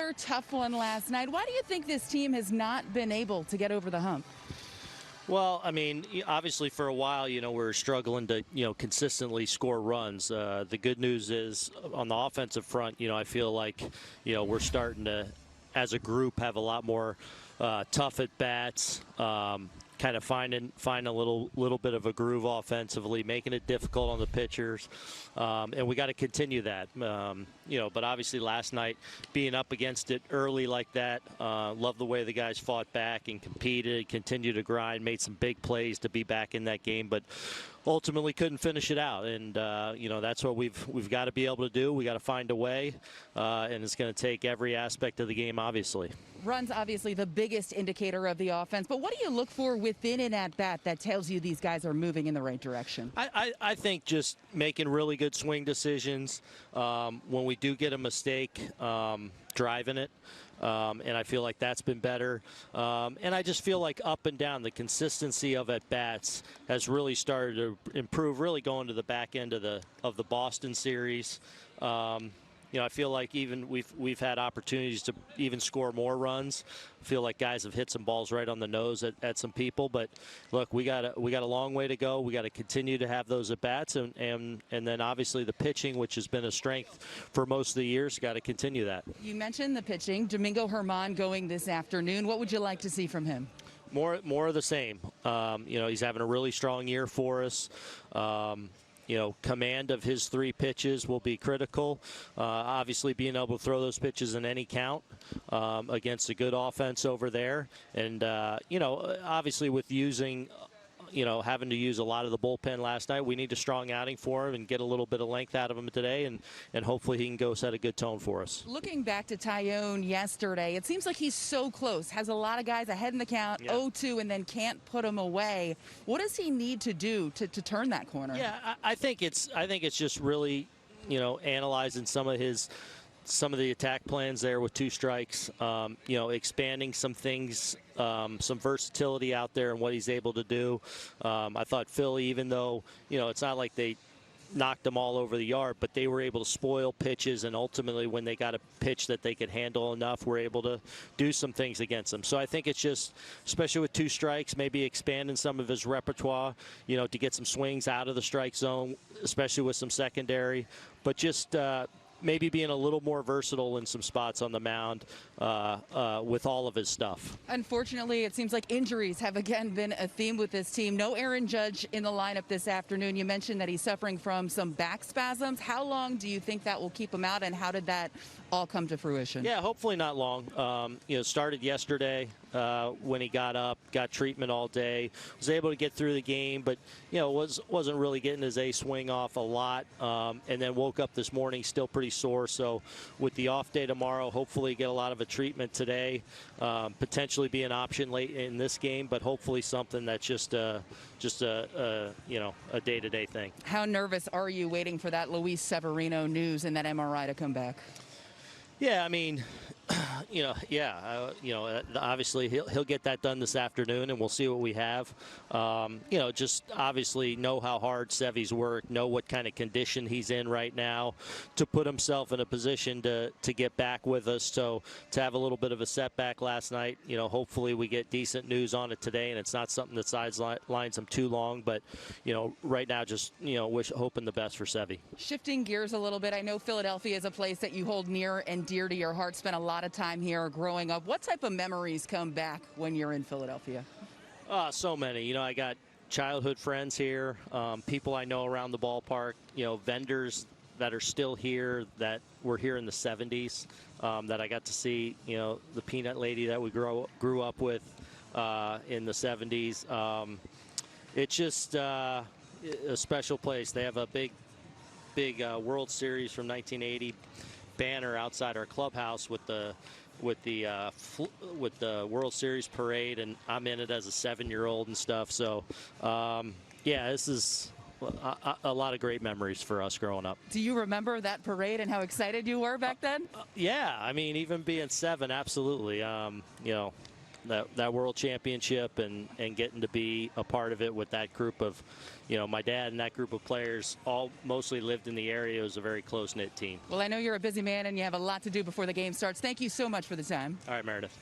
Another tough one last night. Why do you think this team has not been able to get over the hump? Well, I mean, obviously for a while, we're struggling to, consistently score runs. The good news is on the offensive front, I feel like, we're starting to, as a group, have a lot more tough at bats. Kind of find a little bit of a groove offensively, making it difficult on the pitchers, and we got to continue that. But obviously last night, being up against it early like that, love the way the guys fought back and competed, continued to grind, made some big plays to be back in that game, but ultimately couldn't finish it out. And that's what we've got to be able to do. We got to find a way, and it's going to take every aspect of the game, obviously. Runs obviously the biggest indicator of the offense, but what do you look for within an at-bat that tells you these guys are moving in the right direction? I think just making really good swing decisions. When we do get a mistake, driving it. And I feel like that's been better. And I just feel like up and down, the consistency of at-bats has really started to improve, really going to the back end of the Boston series. I feel like even we've had opportunities to even score more runs. I feel like guys have hit some balls right on the nose at some people. But look, we got a long way to go. We got to continue to have those at bats, and then obviously the pitching, which has been a strength for most of the years, got to continue that. You mentioned the pitching. Domingo Germán going this afternoon. What would you like to see from him? More of the same. He's having a really strong year for us. Command of his three pitches will be critical. Obviously, being able to throw those pitches in any count against a good offense over there. And, obviously with having to use a lot of the bullpen last night, we need a strong outing for him and get a little bit of length out of him today, and hopefully he can go set a good tone for us. Looking back to Tyone yesterday, it seems like he's so close, has a lot of guys ahead in the count, 0-2, and then can't put them away. What does he need to do to turn that corner? Yeah, I think it's just really, analyzing some of the attack plans there with two strikes, expanding some things, some versatility out there and what he's able to do. I thought Philly, even though, it's not like they knocked them all over the yard, but they were able to spoil pitches, and ultimately when they got a pitch that they could handle enough, were able to do some things against them. So I think it's just, especially with two strikes, maybe expanding some of his repertoire, to get some swings out of the strike zone, especially with some secondary, but just maybe being a little more versatile in some spots on the mound with all of his stuff. Unfortunately, it seems like injuries have again been a theme with this team. No Aaron Judge in the lineup this afternoon. You mentioned that he's suffering from some back spasms. How long do you think that will keep him out, and how did that all come to fruition? Yeah, hopefully not long. Started yesterday when he got up, got treatment all day, was able to get through the game, but wasn't really getting his A swing off a lot, and then woke up this morning still pretty sore. So with the off day tomorrow, hopefully get a lot of a treatment today, potentially be an option late in this game, but hopefully something that's just a day-to-day thing. How nervous are you waiting for that Luis Severino news and that MRI to come back? Yeah, I mean, obviously he'll get that done this afternoon, and we'll see what we have. Just obviously know how hard Sevy's worked, know what kind of condition he's in right now to put himself in a position to get back with us. So to have a little bit of a setback last night, hopefully we get decent news on it today, and it's not something that sidelines him too long. But, right now just, hoping the best for Sevy. Shifting gears a little bit, I know Philadelphia is a place that you hold near and dear to your heart, spent a lot of time here growing up. What type of memories come back when you're in Philadelphia? So many. I got childhood friends here, people I know around the ballpark, vendors that are still here that were here in the 70s that I got to see, the peanut lady that we grew up with in the 70s. It's just a special place. They have a big World Series from 1980 banner outside our clubhouse with the World Series parade, and I'm in it as a 7-year-old and stuff. So this is a lot of great memories for us growing up. Do you remember that parade and how excited you were back then? Yeah, I mean, even being 7, absolutely. that world championship and getting to be a part of it with that group of, my dad and that group of players all mostly lived in the area. It was a very close-knit team. Well, I know you're a busy man and you have a lot to do before the game starts. Thank you so much for the time. All right, Meredith.